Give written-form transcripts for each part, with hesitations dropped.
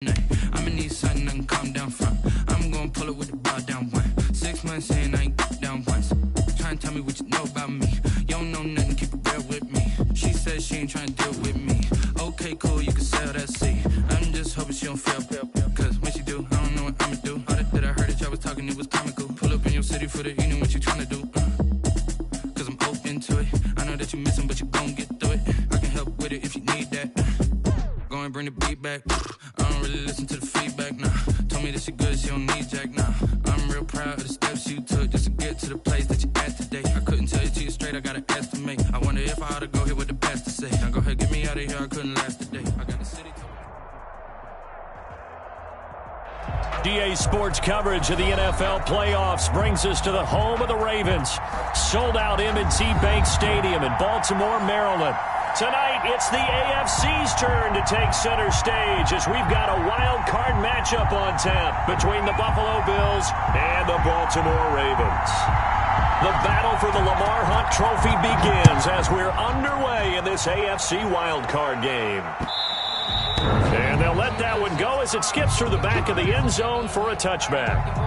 I'ma need something I can calm down from. I'm gonna pull it with the ball down one. 6 months in, I ain't down once. Try and tell me what you know about me. You don't know nothing, keep it real with me. She said she ain't trying to deal with me. Okay, cool, you can sell that seat. I'm just hoping she don't fail. Cause when she do, I don't know what I'ma do. All that I heard that y'all was talking, it was comical. Pull up in your city for the evening, what you trying to do? Cause I'm open to it. I know that you missing, but you gon' get through it. I can help with it if you need that. Go and bring the beat back. I don't really listen to the feedback, nah. Told me that she good, she don't need jack, nah. I'm real proud of the steps you took just to get to the place that you at today. I couldn't tell you to you straight, I gotta estimate. I wonder if I ought to go here with the best to say. Now go ahead, get me out of here, I couldn't last today. I got the city. DA Sports coverage of the NFL playoffs brings us to the home of the Ravens. Sold out M&T Bank Stadium in Baltimore, Maryland. Tonight, it's the AFC's turn to take center stage as we've got a wild card matchup on tap between the Buffalo Bills and the Baltimore Ravens. The battle for the Lamar Hunt Trophy begins as we're underway in this AFC wild card game. And they'll let that one go as it skips through the back of the end zone for a touchback.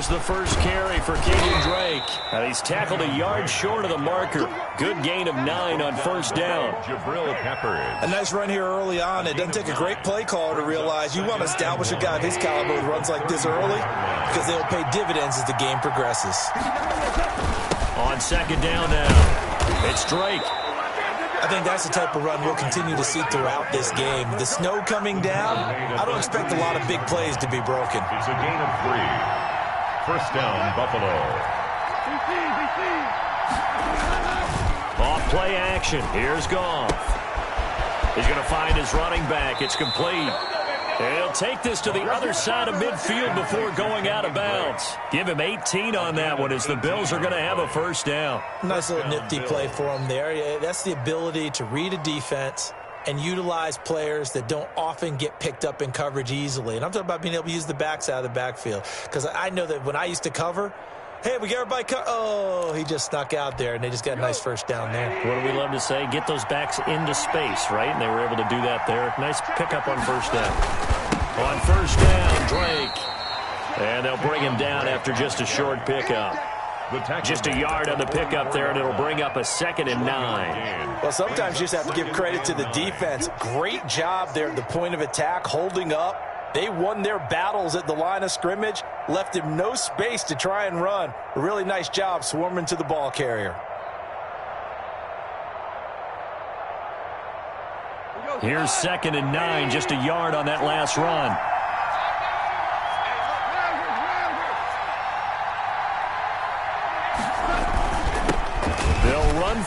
The first carry for Kenyon Drake. He's tackled a yard short of the marker. Good gain of 9 on first down. A nice run here early on. It doesn't take a great play caller to realize you want to establish a guy of his caliber with runs like this early because they'll pay dividends as the game progresses. On second down now, it's Drake. I think that's the type of run we'll continue to see throughout this game. The snow coming down, I don't expect a lot of big plays to be broken. It's a gain of 3. First down, Buffalo. Off play action. Here's Goff. He's going to find his running back. It's complete. He'll take this to the other side of midfield before going out of bounds. Give him 18 on that one as the Bills are going to have a first down. Nice little nifty play for him there. That's the ability to read a defense and utilize players that don't often get picked up in coverage easily. And I'm talking about being able to use the backside of the backfield. Because I know that when I used to cover, hey, we got everybody oh, he just snuck out there, and they just got a nice first down there. What do we love to say? Get those backs into space, right? And they were able to do that there. Nice pickup on first down. On first down, Drake. And they'll bring him down after just a short pickup. Just a yard on the pickup there, and it'll bring up a 2nd and 9. Well, sometimes you just have to give credit to the defense. Great job there at the point of attack, holding up. They won their battles at the line of scrimmage, left him no space to try and run. A really nice job swarming to the ball carrier. Here's 2nd and 9, just a yard on that last run.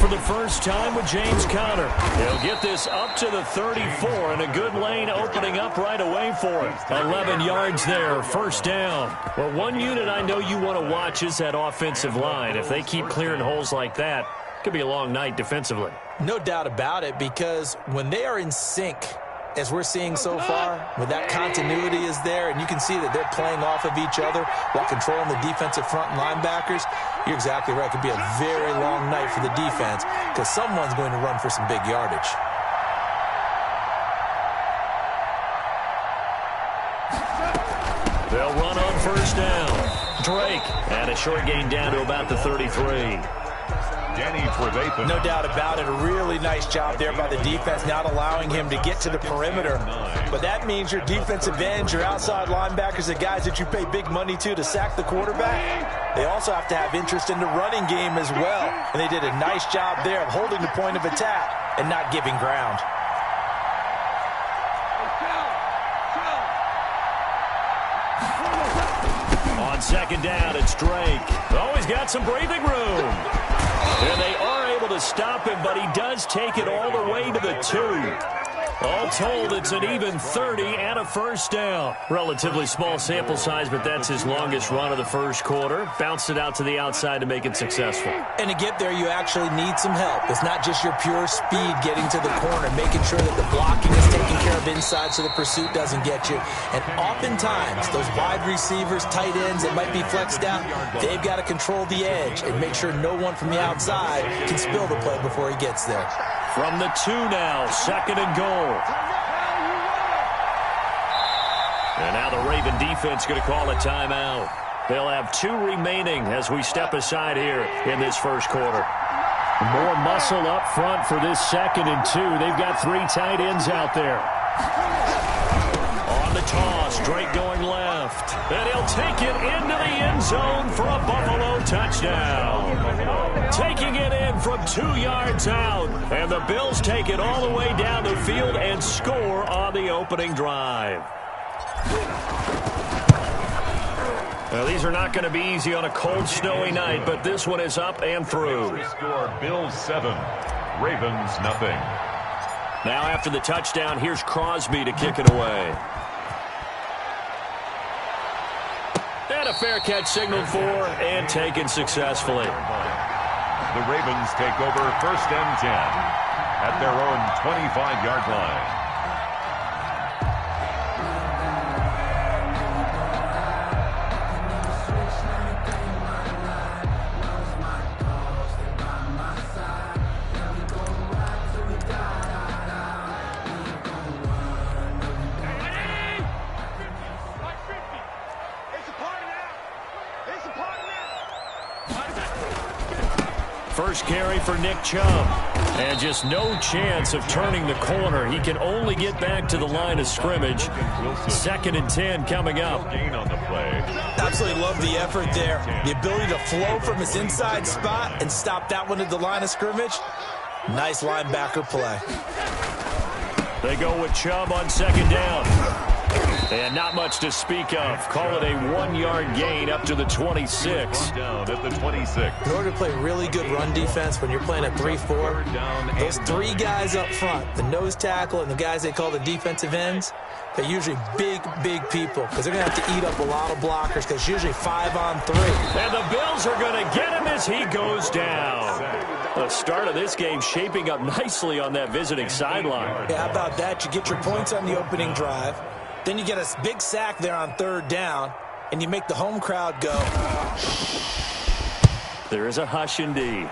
For the first time with James Conner. He'll get this up to the 34, and a good lane opening up right away for him. 11 yards there, first down. Well, one unit I know you want to watch is that offensive line. If they keep clearing holes like that, it could be a long night defensively. No doubt about it, because when they are in sync, as we're seeing so far, when that continuity is there, and you can see that they're playing off of each other while controlling the defensive front and linebackers, you're exactly right. It could be a very long night for the defense because someone's going to run for some big yardage. They'll run on first down. Drake, and a short gain down to about the 33. No doubt about it. A really nice job there by the defense, not allowing him to get to the perimeter. But that means your defensive ends, your outside linebackers, the guys that you pay big money to sack the quarterback, they also have to have interest in the running game as well. And they did a nice job there of holding the point of attack and not giving ground. On second down, it's Drake. Oh, he's got some breathing room. And they are able to stop him, but he does take it all the way to the 2. All told, it's an even 30 and a first down. Relatively small sample size, but that's his longest run of the first quarter. Bounced it out to the outside to make it successful. And to get there, you actually need some help. It's not just your pure speed getting to the corner, making sure that the blocking is taken care of inside so the pursuit doesn't get you. And oftentimes, those wide receivers, tight ends that might be flexed out, they've got to control the edge and make sure no one from the outside can spill the play before he gets there. From the 2 now, second and goal. And now the Raven defense going to call a timeout. They'll have 2 remaining as we step aside here in this first quarter. More muscle up front for this second and 2. They've got 3 tight ends out there. On the toss, Drake going left. And he'll take it into the end zone for a Buffalo touchdown. Taking it in from 2 yards out. And the Bills take it all the way down the field and score on the opening drive. Now, these are not going to be easy on a cold, snowy night, but this one is up and through. Score Bills 7, Ravens nothing. Now after the touchdown, here's Crosby to kick it away. And a fair catch signaled for and taken successfully. The Ravens take over 1st and 10 at their own 25-yard line. First carry for Nick Chubb. And just no chance of turning the corner. He can only get back to the line of scrimmage. 2nd and 10 coming up. Gain on the play. Absolutely love the effort there. The ability to flow from his inside spot and stop that one at the line of scrimmage. Nice linebacker play. They go with Chubb on 2nd down. And not much to speak of. Call it a 1-yard gain up to the 26. Down at the 26. In order to play really good run defense when you're playing a 3-4, those 3 guys up front, the nose tackle and the guys they call the defensive ends, they're usually big people because they're going to have to eat up a lot of blockers because it's usually 5-on-3. And the Bills are going to get him as he goes down. The start of this game shaping up nicely on that visiting sideline. Yeah, how about that? You get your points on the opening drive. Then you get a big sack there on 3rd down, and you make the home crowd go. There is a hush indeed.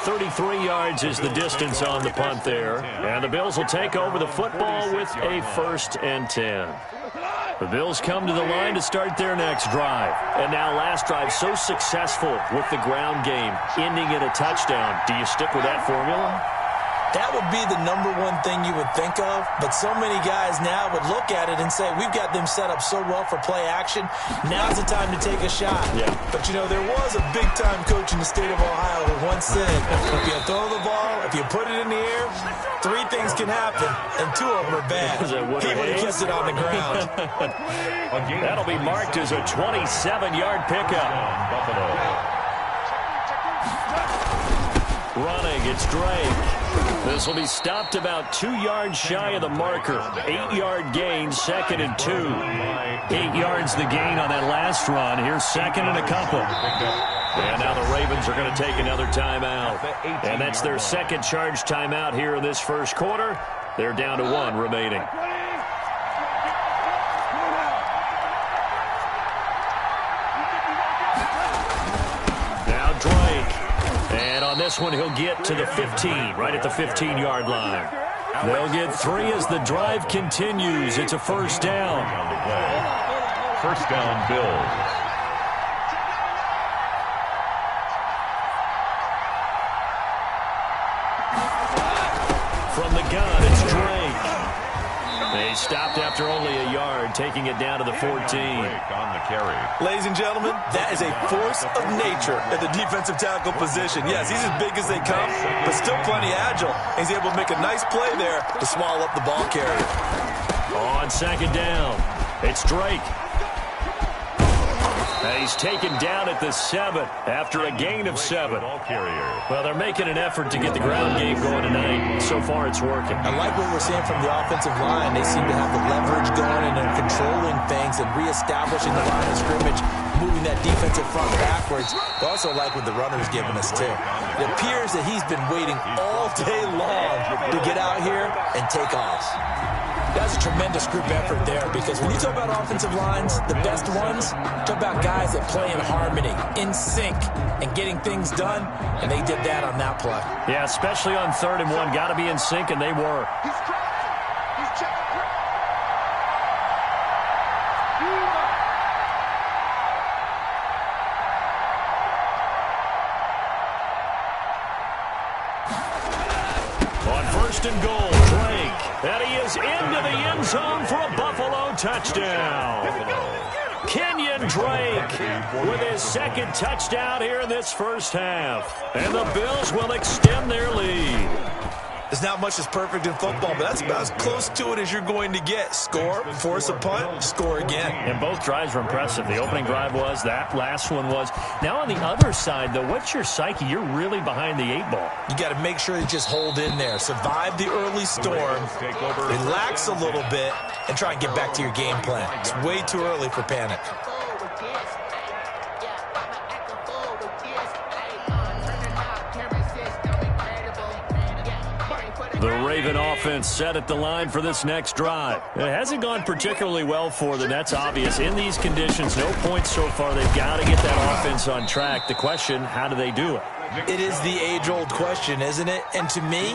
.33 yards is the distance on the punt there. And the Bills will take over the football with a 1st and 10. The Bills come to the line to start their next drive. And now last drive so successful with the ground game, ending in a touchdown. Do you stick with that formula? That would be the #1 thing you would think of, but so many guys now would look at it and say, we've got them set up so well for play action, now's the time to take a shot. Yeah. But, you know, there was a big-time coach in the state of Ohio who once said, if you throw the ball, if you put it in the air, 3 things can happen, and 2 of them are bad. He would have kissed it on the ground. That'll be marked as a 27-yard pickup. Buffalo. Running, it's Drake. This will be stopped about 2 yards shy of the marker. 8-yard gain, 2nd and 2. 8 yards the gain on that last run. Here's 2nd and a couple. And now the Ravens are going to take another timeout. And that's their 2nd charge timeout here in this first quarter. They're down to 1 remaining. Now Drake. And on this one, he'll get to the 15, right at the 15-yard line. They'll get 3 as the drive continues. It's a 1st down. 1st down, Bills. From the gun, it's Drake. They stopped after only a yard, taking it down to the 14. On the carry. Ladies and gentlemen, that is a force of nature at the defensive tackle position. Yes, he's as big as they come, but still plenty agile. He's able to make a nice play there to swallow up the ball carrier. On 2nd down, it's Drake. And he's taken down at the 7 after a gain of 7. Well, they're making an effort to get the ground game going tonight. So far, it's working. I like what we're seeing from the offensive line. They seem to have the leverage going, and they're controlling things and reestablishing the line of scrimmage, moving that defensive front backwards. I also like what the runner's giving us, too. It appears that he's been waiting all day long to get out here and take off. That's a tremendous group effort there, because when you talk about offensive lines, the best ones, talk about guys that play in harmony, in sync, and getting things done, and they did that on that play. Yeah, especially on 3rd and 1. Got to be in sync, and they were. On 1st and goal, Drake. And he is into the end zone for a Buffalo touchdown. Kenyon Drake with his 2nd touchdown here in this first half. And the Bills will extend their lead. There's not much that's perfect in football, but that's about as close to it as you're going to get. Score, force a punt, score again. And both drives were impressive. The opening drive was, that last one was. Now on the other side, though, what's your psyche? You're really behind the 8 ball. You got to make sure you just hold in there. Survive the early storm, relax a little bit, and try and get back to your game plan. It's way too early for panic. The Raven offense set at the line for this next drive. It hasn't gone particularly well for them. That's obvious. In these conditions, no points so far. They've got to get that offense on track. The question, how do they do it? It is the age-old question, isn't it? And to me,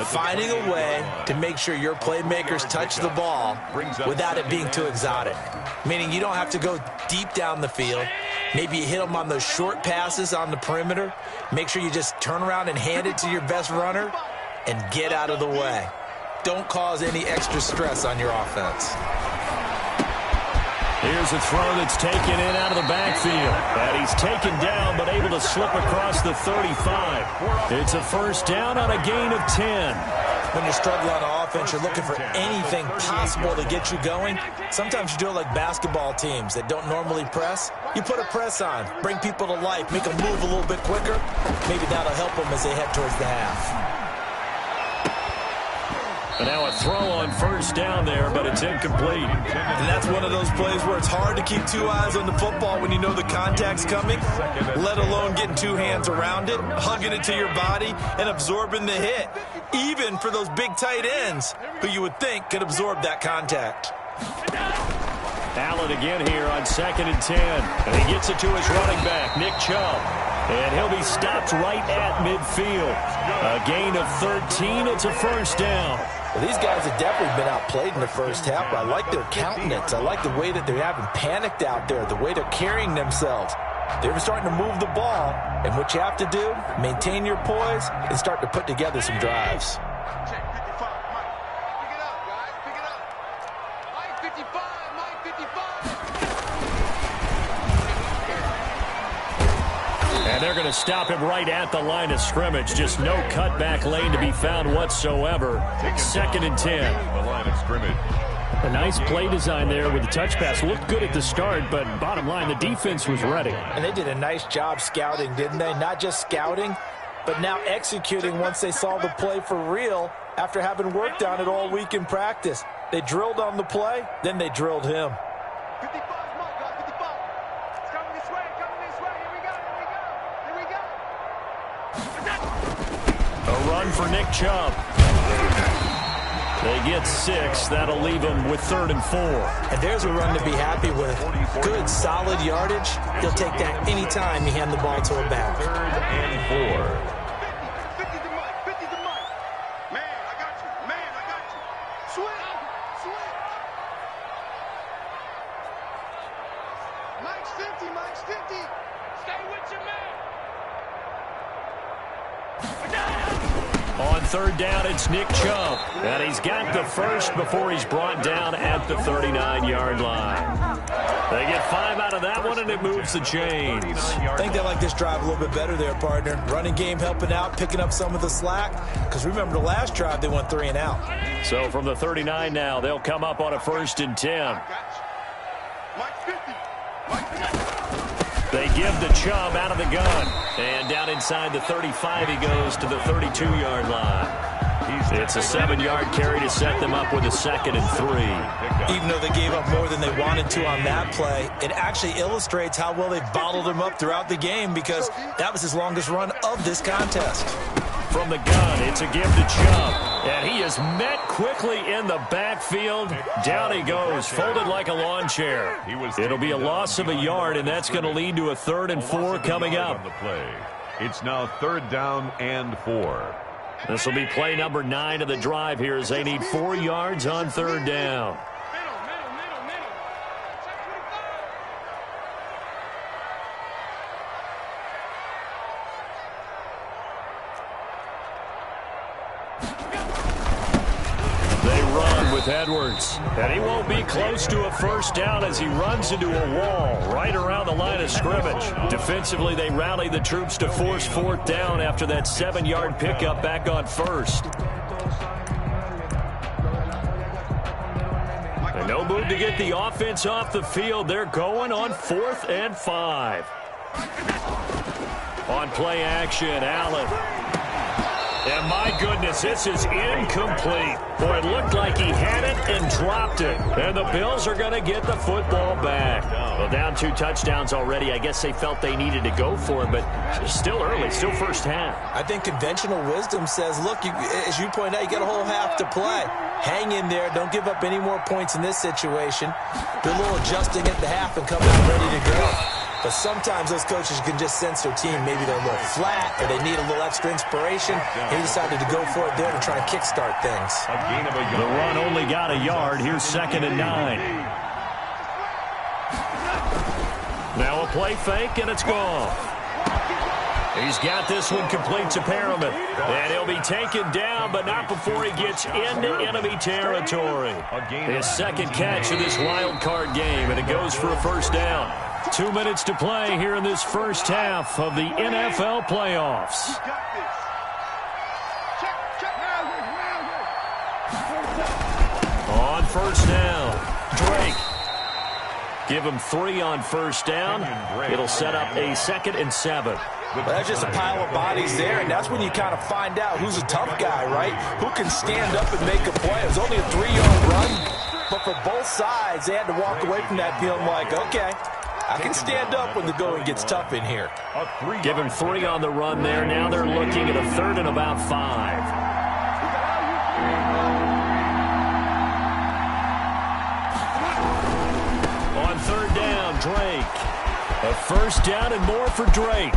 finding a way to make sure your playmakers touch the ball without it being too exotic. Meaning you don't have to go deep down the field. Maybe you hit them on those short passes on the perimeter. Make sure you just turn around and hand it to your best runner and get out of the way. Don't cause any extra stress on your offense. Here's a throw that's taken in out of the backfield. And he's taken down, but able to slip across the 35. It's a first down on a gain of 10. When you're struggling on offense, you're looking for anything possible to get you going. Sometimes you do it like basketball teams that don't normally press. You put a press on, bring people to life, make them move a little bit quicker. Maybe that'll help them as they head towards the half. And now a throw on first down there, but it's incomplete. And that's one of those plays where it's hard to keep 2 eyes on the football when you know the contact's coming, let alone getting 2 hands around it, hugging it to your body, and absorbing the hit. Even for those big tight ends who you would think could absorb that contact. Allen again here on 2nd and 10. And he gets it to his running back, Nick Chubb. And he'll be stopped right at midfield. A gain of 13. It's a first down. Well, these guys have definitely been outplayed in the first half, but I like their countenance. I like the way that they haven't panicked out there, the way they're carrying themselves. They're starting to move the ball, and what you have to do, maintain your poise and start to put together some drives. And they're going to stop him right at the line of scrimmage. Just no cutback lane to be found whatsoever. 2nd and 10. The line of scrimmage. A nice play design there with the touch pass. Looked good at the start, but bottom line, the defense was ready. And they did a nice job scouting, didn't they? Not just scouting, but now executing once they saw the play for real after having worked on it all week in practice. They drilled on the play, then they drilled him. A run for Nick Chubb. They get 6. That'll leave them with 3rd and 4. And there's a run to be happy with. Good, solid yardage. He'll take that any time you hand the ball to a back. 3rd and 4. On 3rd down, it's Nick Chubb. And he's got the first before he's brought down at the 39-yard line. They get 5 out of that one, and it moves the chains. I think they like this drive a little bit better there, partner. Running game helping out, picking up some of the slack. Because remember, the last drive, they went 3 and out. So from the 39 now, they'll come up on a 1st and 10. They give the Chubb out of the gun. And down inside the 35, he goes to the 32-yard line. It's a 7-yard carry to set them up with a 2nd and 3. Even though they gave up more than they wanted to on that play, it actually illustrates how well they bottled him up throughout the game because that was his longest run of this contest. From the gun, it's a give to Chubb. And he is met quickly in the backfield. Down he goes, folded like a lawn chair. It'll be a loss of a yard, and that's going to lead to a 3rd and 4 coming up. It's now 3rd down and 4. This will be play number 9 of the drive here as they need 4 yards on 3rd down. They run with Edwards. And he won't be close to a 1st down as he runs into a wall right around the line of scrimmage. Defensively, they rally the troops to force 4th down after that 7-yard pickup back on 1st. And no move to get the offense off the field. They're going on 4th and 5. On play action, Allen. And my goodness, this is incomplete. Boy, it looked like he had it and dropped it. And the Bills are going to get the football back. Well, down 2 touchdowns already. I guess they felt they needed to go for it, but still early, still first half. I think conventional wisdom says, look, as you point out, you got a whole half to play. Hang in there. Don't give up any more points in this situation. Do a little adjusting at the half and come out ready to go. But sometimes those coaches can just sense their team. Maybe they're a little flat or they need a little extra inspiration. He decided to go for it there to try and kickstart things. The run only got a yard. Here's 2nd and 9. Now a play fake, and it's gone. He's got this one complete to Perriman. And he'll be taken down, but not before he gets into enemy territory. His 2nd catch of this wild card game, and it goes for a 1st down. 2 minutes to play here in this first half of the NFL playoffs. On 1st down, Drake. Give him 3 on 1st down. It'll set up a 2nd and 7. Well, that's just a pile of bodies there, and that's when you kind of find out who's a tough guy, right? Who can stand up and make a play. It was only a 3-yard run, but for both sides, they had to walk away from that feeling like, okay, I can stand up when the going gets tough in here. Give him 3 on the run there. Now they're looking at a 3rd and about 5. On 3rd down, Drake. A 1st down and more for Drake.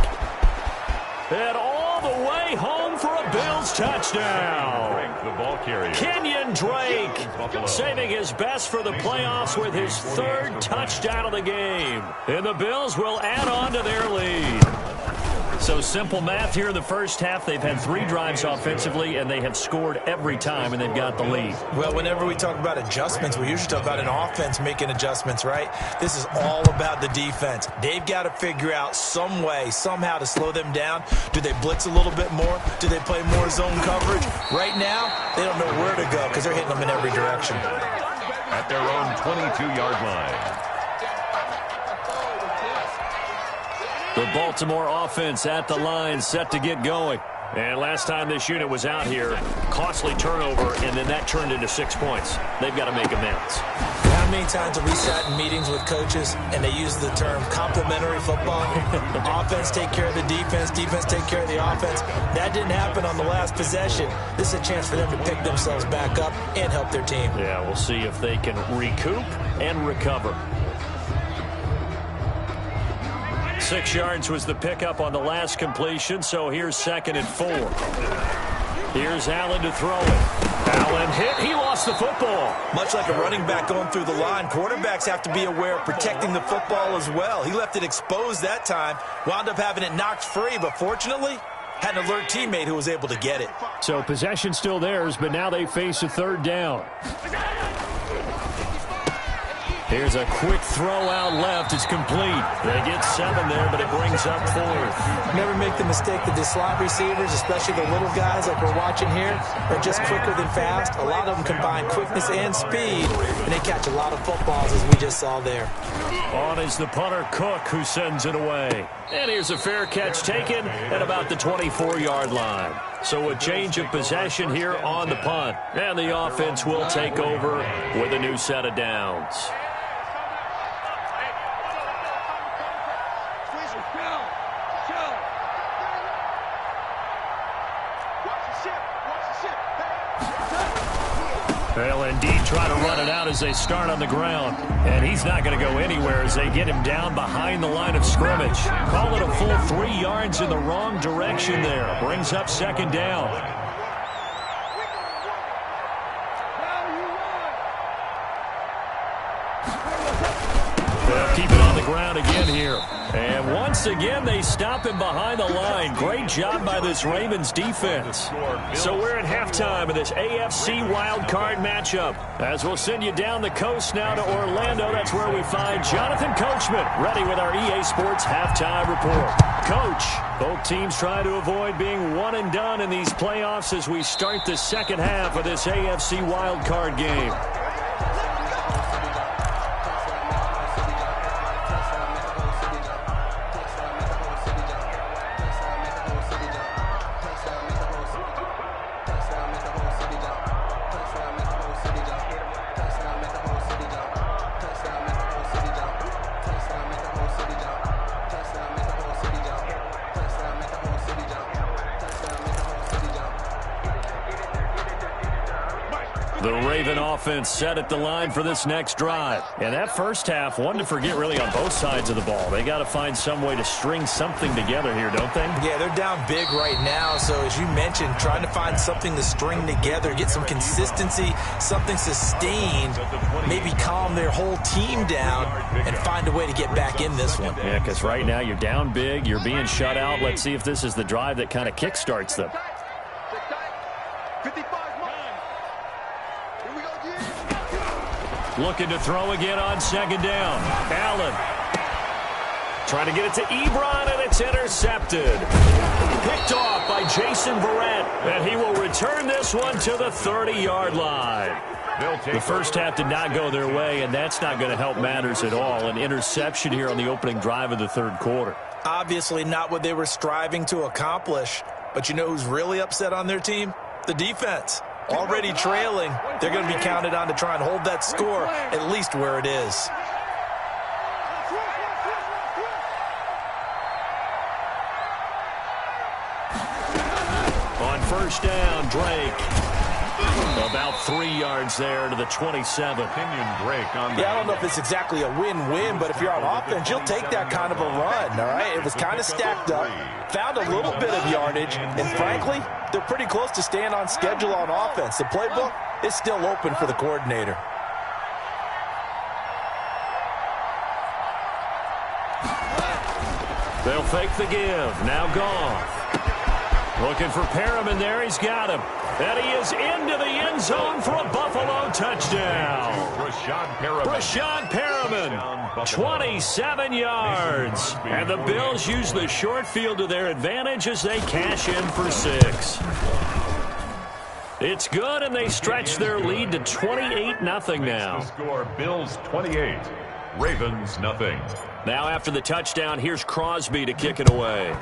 And all the way home for a Bills touchdown. The ball carrier. Kenyon Drake saving his best for the playoffs with his 3rd touchdown of the game. And the Bills will add on to their lead. So simple math here in the first half. They've had 3 drives offensively, and they have scored every time, and they've got the lead. Well, whenever we talk about adjustments, we usually talk about an offense making adjustments, right? This is all about the defense. They've got to figure out some way, somehow to slow them down. Do they blitz a little bit more? Do they play more zone coverage? Right now, they don't know where to go because they're hitting them in every direction. At their own 22-yard line. The Baltimore offense at the line, set to get going. And last time this unit was out here, costly turnover, and then that turned into 6 points. They've got to make amends. How many times have we sat in meetings with coaches and they use the term complementary football? Offense take care of the defense, defense take care of the offense. That didn't happen on the last possession. This is a chance for them to pick themselves back up and help their team. Yeah, we'll see if they can recoup and recover. 6 yards was the pickup on the last completion, so here's 2nd and 4. Here's Allen to throw it. Allen hit. He lost the football. Much like a running back going through the line, quarterbacks have to be aware of protecting the football as well. He left it exposed that time, wound up having it knocked free, but fortunately, had an alert teammate who was able to get it. So possession still theirs, but now they face a 3rd down. Here's a quick throw out left. It's complete. They get 7 there, but it brings up 4th. Never make the mistake that the slot receivers, especially the little guys like we're watching here, are just quicker than fast. A lot of them combine quickness and speed, and they catch a lot of footballs, as we just saw there. On is the punter, Cook, who sends it away. And here's a fair catch taken at about the 24-yard line. So a change of possession here on the punt. And the offense will take over with a new set of downs. They'll indeed try to run it out as they start on the ground. And he's not going to go anywhere as they get him down behind the line of scrimmage. Call it a full 3 yards in the wrong direction there. Brings up 2nd down. They'll keep it on the ground again here. And once again, they stop him behind the line. Great job by this Ravens defense. So we're at halftime of this AFC wildcard matchup. As we'll send you down the coast now to Orlando, that's where we find Jonathan Coachman, ready with our EA Sports halftime report. Coach, both teams try to avoid being one and done in these playoffs as we start the second half of this AFC wildcard game. The Raven offense set at the line for this next drive. And that first half, one to forget really on both sides of the ball. They got to find some way to string something together here, don't they? Yeah, they're down big right now. So as you mentioned, trying to find something to string together, get some consistency, something sustained, maybe calm their whole team down and find a way to get back in this one. Yeah, because right now you're down big, you're being shut out. Let's see if this is the drive that kind of kickstarts them. Looking to throw again on 2nd down. Allen trying to get it to Ebron, and it's intercepted. Picked off by Jason Verrett, and he will return this one to the 30-yard line. The first half did not go their way, and that's not going to help matters at all. An interception here on the opening drive of the 3rd quarter. Obviously not what they were striving to accomplish. But you know who's really upset on their team? The defense. Already trailing, they're going to be counted on to try and hold that score at least where it is. On 1st down, Drake. About 3 yards there to the 27. Yeah, I don't know if it's exactly a win-win, but if you're on offense, you'll take that kind of a run, all right? It was kind of stacked up, found a little bit of yardage, and frankly, they're pretty close to staying on schedule on offense. The playbook is still open for the coordinator. They'll fake the give. Now Goff. Looking for Perriman there. He's got him. And he is into the end zone for a Buffalo touchdown. Rashad Perriman, 27 yards. And the Bills use the short field to their advantage as they cash in for 6. It's good, and they stretch their lead to 28-0 now. Score Bills 28, Ravens nothing. Now after the touchdown, here's Crosby to kick it away.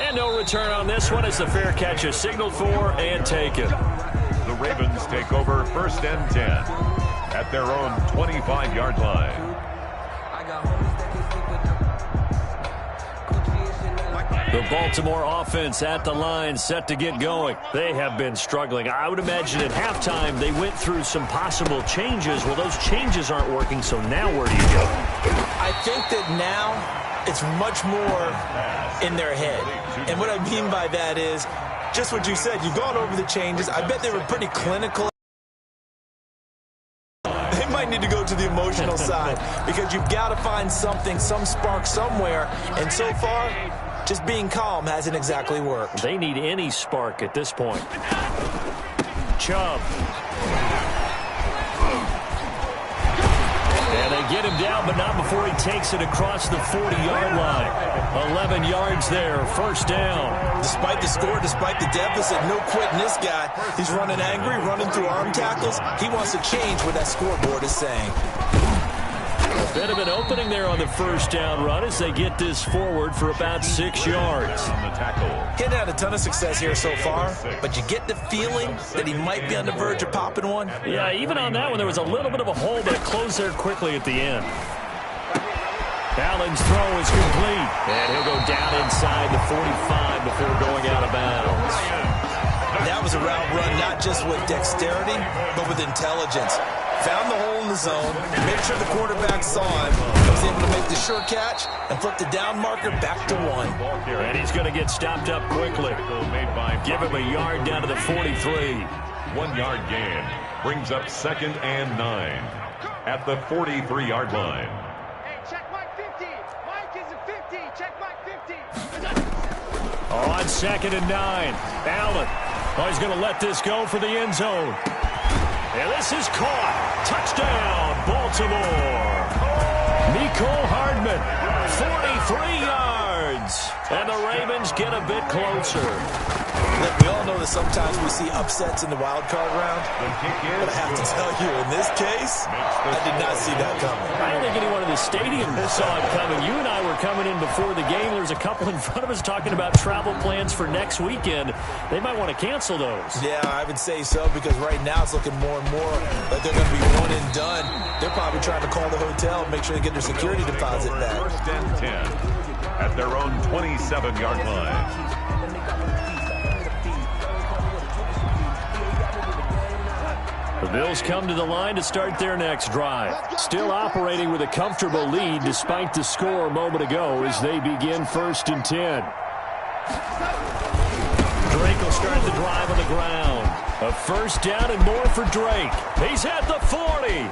And no return on this one as the fair catch is signaled for and taken. The Ravens take over 1st and 10 at their own 25-yard line. The Baltimore offense at the line, set to get going. They have been struggling. I would imagine at halftime they went through some possible changes. Well, those changes aren't working, so now where do you go? I think that now it's much more in their head. And what I mean by that is just what you said. You've gone over the changes. I bet they were pretty clinical. They might need to go to the emotional side because you've got to find something, some spark somewhere. And so far, just being calm hasn't exactly worked. They need any spark at this point. Chubb. And they get him down, but not before he takes it across the 40-yard line. 11 yards there, first down. Despite the score, despite the deficit, no quitting this guy. He's running angry, running through arm tackles. He wants to change what that scoreboard is saying. A bit of an opening there on the first down run as they get this forward for about 6 yards. He's had a ton of success here so far, but you get the feeling that he might be on the verge of popping one. Yeah, even on that one, there was a little bit of a hole, but it closed there quickly at the end. Allen's throw is complete, and he'll go down inside the 45 before going out of bounds. That was a route run not just with dexterity, but with intelligence. Found the hole in the zone, made sure the quarterback saw him, was able to make the sure catch, and flip the down marker back to 1. And he's going to get stopped up quickly. Give him a yard down to the 43. 1 yard gain brings up 2nd and 9 at the 43-yard line. Hey, check Mike 50. Mike is a 50. Check Mike 50. On 2nd and 9, Allen. Oh, he's going to let this go for the end zone. And this is caught. Touchdown, Baltimore. Mecole Hardman, 43 yards. And the Ravens get a bit closer. Look, we all know that sometimes we see upsets in the wild card round, but I have to tell you, in this case, I did not see that coming. I don't think anyone in the stadium saw it coming. You and I were coming in before the game. There was a couple in front of us talking about travel plans for next weekend. They might want to cancel those. Yeah, I would say so, because right now it's looking more and more like they're going to be one and done. They're probably trying to call the hotel and make sure they get their security deposit back. 1st and 10 at their own 27-yard line. The Bills come to the line to start their next drive. Still operating with a comfortable lead despite the score a moment ago as they begin 1st and 10. Drake will start the drive on the ground. A first down and more for Drake. He's at the 40,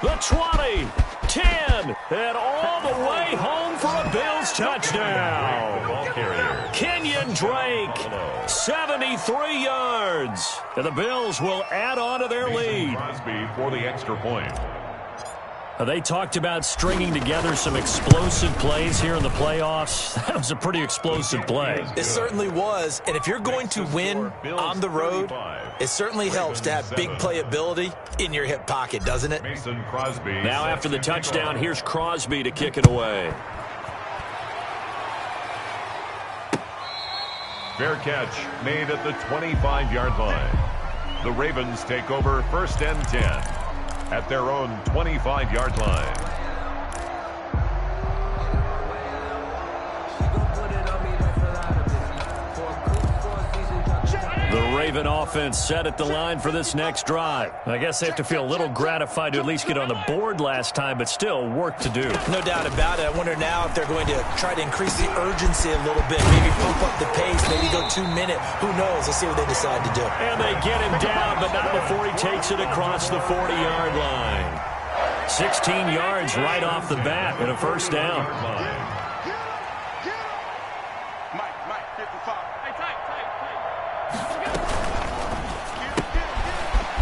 the 20, 10, and all the way home for a Bills touchdown. Kenyon Drake, 73 yards. And the Bills will add on to their lead. Crosby for the extra point. They talked about stringing together some explosive plays here in the playoffs. That was a pretty explosive play. It certainly was. And if you're going to win on the road, it certainly helps to have big playability in your hip pocket, doesn't it? Mason Crosby. Now after the touchdown, here's Crosby to kick it away. Fair catch made at the 25-yard line. The Ravens take over 1st and 10 at their own 25-yard line. The Raven offense set at the line for this next drive. I guess they have to feel a little gratified to at least get on the board last time, but still work to do. No doubt about it. I wonder now if they're going to try to increase the urgency a little bit, maybe pump up the pace, maybe go 2-minute. Who knows? Let's see what they decide to do. And they get him down, but not before he takes it across the 40-yard line. 16 yards right off the bat and a first down.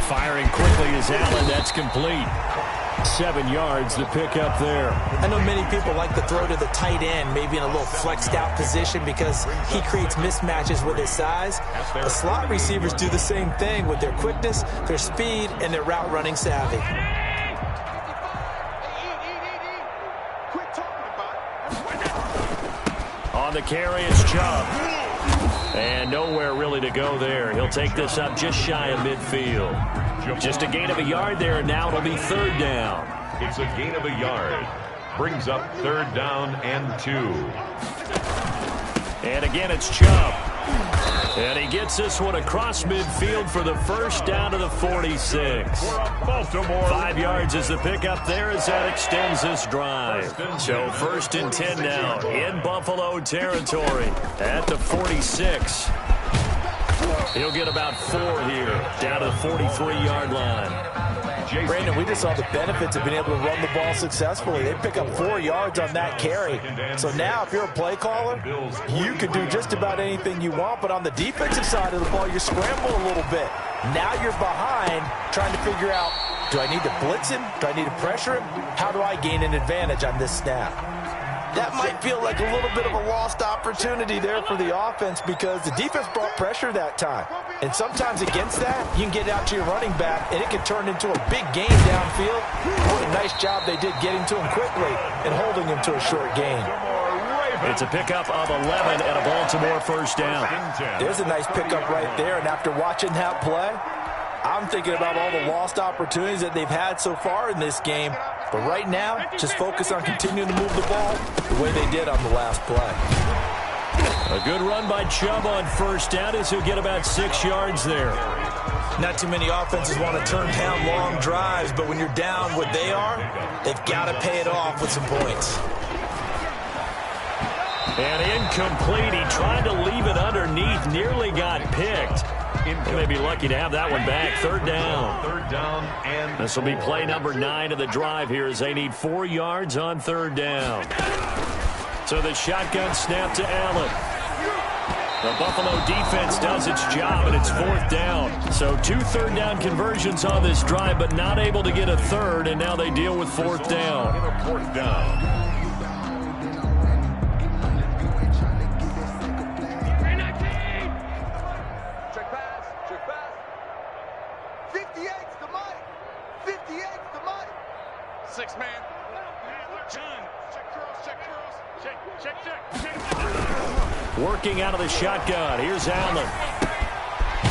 Firing quickly is Allen. That's complete. 7 yards to pick up there. I know many people like to throw to the tight end, maybe in a little flexed out position because he creates mismatches with his size. The slot receivers do the same thing with their quickness, their speed, and their route running savvy. On the carry, it's Chubb. And nowhere really to go there. He'll take this up just shy of midfield. Just a gain of a yard there, and now it'll be 3rd down. It's a gain of a yard. Brings up 3rd down and 2. And again, it's Chubb. And he gets this one across midfield for the first down to the 46. 5 yards is the pickup there as that extends this drive. So 1st and 10 now in Buffalo territory at the 46. He'll get about 4 here down to the 43-yard line. Brandon, we just saw the benefits of being able to run the ball successfully. They pick up 4 yards on that carry. So now if you're a play caller, you can do just about anything you want. But on the defensive side of the ball, you're scrambling a little bit. Now you're behind trying to figure out, Do I need to blitz him? Do I need to pressure him? How do I gain an advantage on this snap? That might feel like a little bit of a lost opportunity there for the offense because the defense brought pressure that time. And sometimes against that, you can get out to your running back, and it can turn into a big game downfield. What a nice job they did getting to him quickly and holding him to a short gain. It's a pickup of 11 and a Baltimore first down. There's a nice pickup right there, and after watching that play, I'm thinking about all the lost opportunities that they've had so far in this game. But right now, just focus on continuing to move the ball the way they did on the last play. A good run by Chubb on first down as he'll get about 6 yards there. Not too many offenses want to turn down long drives, but when you're down what they are, they've got to pay it off with some points. And incomplete. He tried to leave it underneath, nearly got picked. They may be lucky to have that one back. Third down. And this will be play number 9 of the drive here as they need 4 yards on third down. So the shotgun snap to Allen. The Buffalo defense does its job, and it's fourth down. So 2 third down conversions on this drive, but not able to get a third, and now they deal with fourth down. Fourth down. Working out of the shotgun. Here's Allen.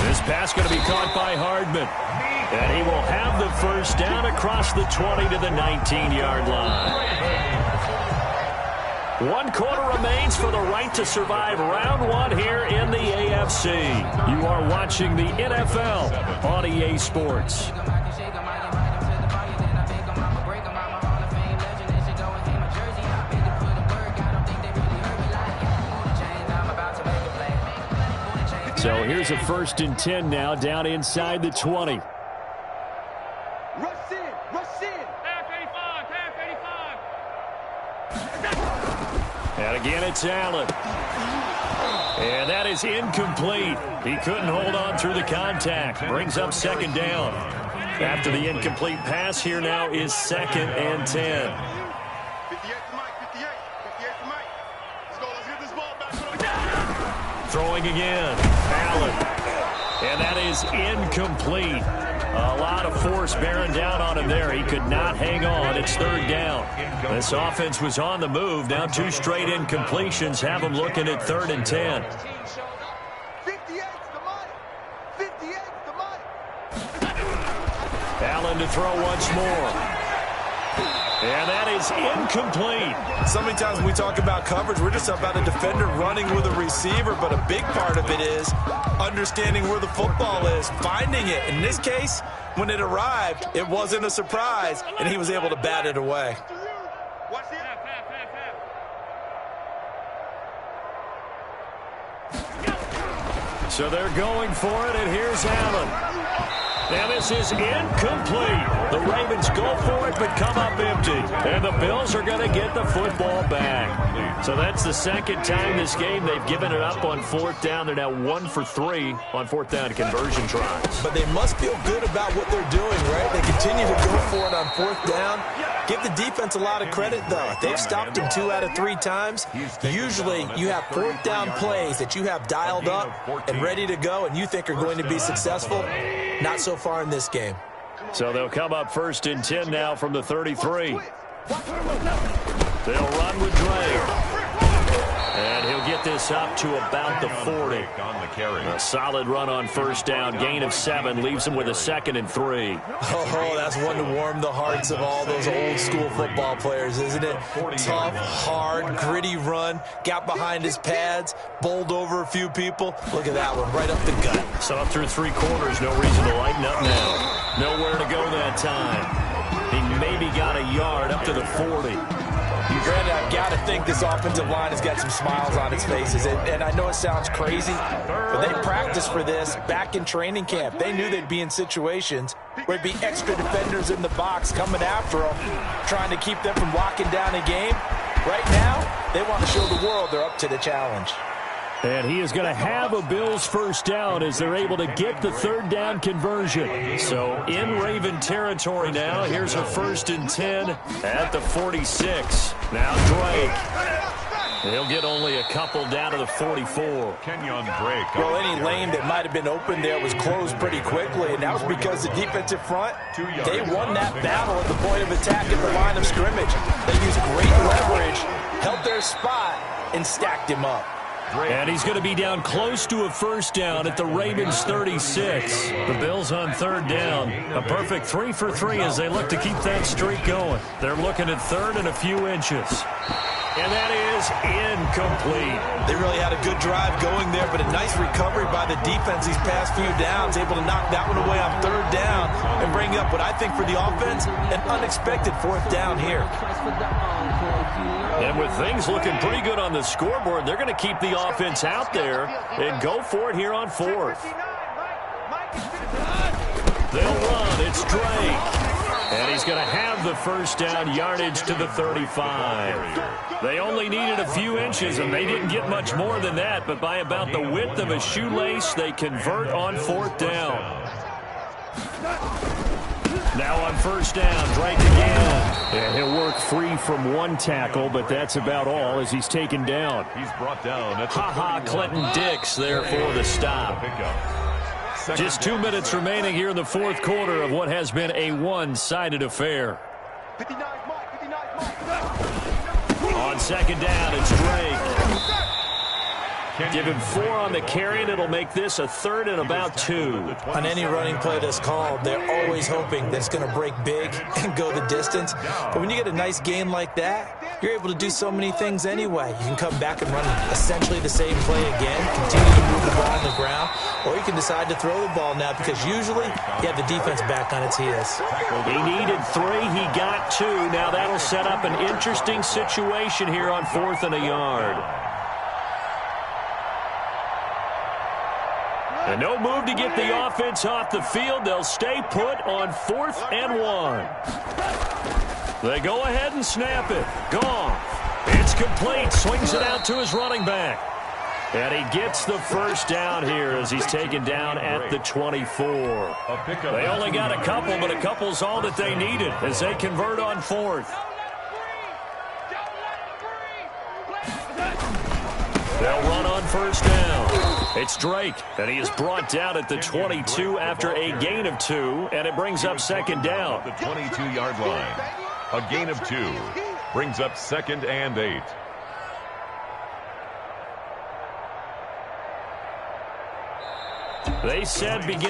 This pass going to be caught by Hardman. And he will have the first down across the 20 to the 19-yard line. 1 quarter remains for the right to survive round 1 here in the AFC. You are watching the NFL on EA Sports. So here's a 1st and 10 now, down inside the 20. Rush in, half 85. And again, it's Allen. And that is incomplete. He couldn't hold on through the contact. Brings up 2nd down. After the incomplete pass, here now is 2nd and 10. 58 to Mike, 58 to Mike. Let's get this ball back. Throwing again. Allen. And that is incomplete. A lot of force bearing down on him there. He could not hang on. It's 3rd down. This offense was on the move. Now 2 straight incompletions have them looking at 3rd and 10. 58's the money. 58's the money. Allen to throw once more. And that is incomplete. So many times when we talk about coverage, we're just about a defender running with a receiver, but a big part of it is understanding where the football is, finding it. In this case, when it arrived, it wasn't a surprise, and he was able to bat it away. Watch the So they're going for it, and here's Allen. And this is incomplete. The Ravens go for it, but come up empty. And the Bills are going to get the football back. So that's the 2nd time this game they've given it up on 4th down. They're now 1 for 3 on 4th down conversion tries. But they must feel good about what they're doing, right? They continue to go for it on 4th down. Give the defense a lot of credit, though. They've stopped him 2 out of 3 times. Usually, you have 4th down plays that you have dialed up and ready to go and you think are going to be successful. Not so far in this game. So they'll come up 1st and 10 now from the 33. They'll run with Dre. And he'll get this up to about the 40. A solid run on 1st down. Gain of 7 leaves him with a 2nd and 3. Oh, that's one to warm the hearts of all those old school football players, isn't it? Tough, hard, gritty run. Got behind his pads, bowled over a few people. Look at that one, right up the gut. So up through 3 quarters, no reason to lighten up now. Nowhere to go that time. He maybe got a yard up to the 40. Brandon, I've got to think this offensive line has got some smiles on its faces. And I know it sounds crazy, but they practiced for this back in training camp. They knew they'd be in situations where there'd be extra defenders in the box coming after them, trying to keep them from locking down a game. Right now, they want to show the world they're up to the challenge. And he is going to have a Bills first down as they're able to get the third down conversion. So in Raven territory now. Here's a 1st and 10 at the 46. Now Drake. He'll get only a couple down to the 44. Kenyon Drake. Well, any lane that might have been open there was closed pretty quickly, and that was because the defensive front, they won that battle at the point of attack at the line of scrimmage. They used great leverage, held their spot, and stacked him up. And he's going to be down close to a first down at the Ravens 36. The Bills on third down. A perfect 3 for 3 as they look to keep that streak going. They're looking at third and a few inches. And that is incomplete. They really had a good drive going there, but a nice recovery by the defense these past few downs, able to knock that one away on third down and bring up what I think for the offense, an unexpected 4th down here. And with things looking pretty good on the scoreboard, they're going to keep the offense out there and go for it here on 4th. They'll run. It's Drake. And he's going to have the first down, yardage to the 35. They only needed a few inches, and they didn't get much more than that. But by about the width of a shoelace, they convert on 4th down. Now on first down, Drake again. And he'll work free from one tackle, but that's about all as he's taken down. He's brought down. Clinton Dix there for the stop. Just 2 minutes remaining here in the 4th quarter of what has been a one-sided affair. On second down, it's Drake. Give him 4 on the carry, and it'll make this a 3rd and about 2. On any running play that's called, they're always hoping that it's going to break big and go the distance. But when you get a nice gain like that, you're able to do so many things anyway. You can come back and run essentially the same play again, continue to move the ball on the ground, or you can decide to throw the ball now because usually you have the defense back on its heels. He needed 3. He got 2. Now that'll set up an interesting situation here on 4th and a yard. And no move to get the offense off the field. They'll stay put on 4th and 1. They go ahead and snap it. Goff. It's complete. Swings it out to his running back. And he gets the first down here as he's taken down at the 24. They only got a couple, but a couple's all that they needed as they convert on 4th. They'll run on first down. It's Drake, and he is brought down at the 22 after a gain of 2, and it brings up second down. The 22-yard line. A gain of 2 brings up 2nd and 8. They said begin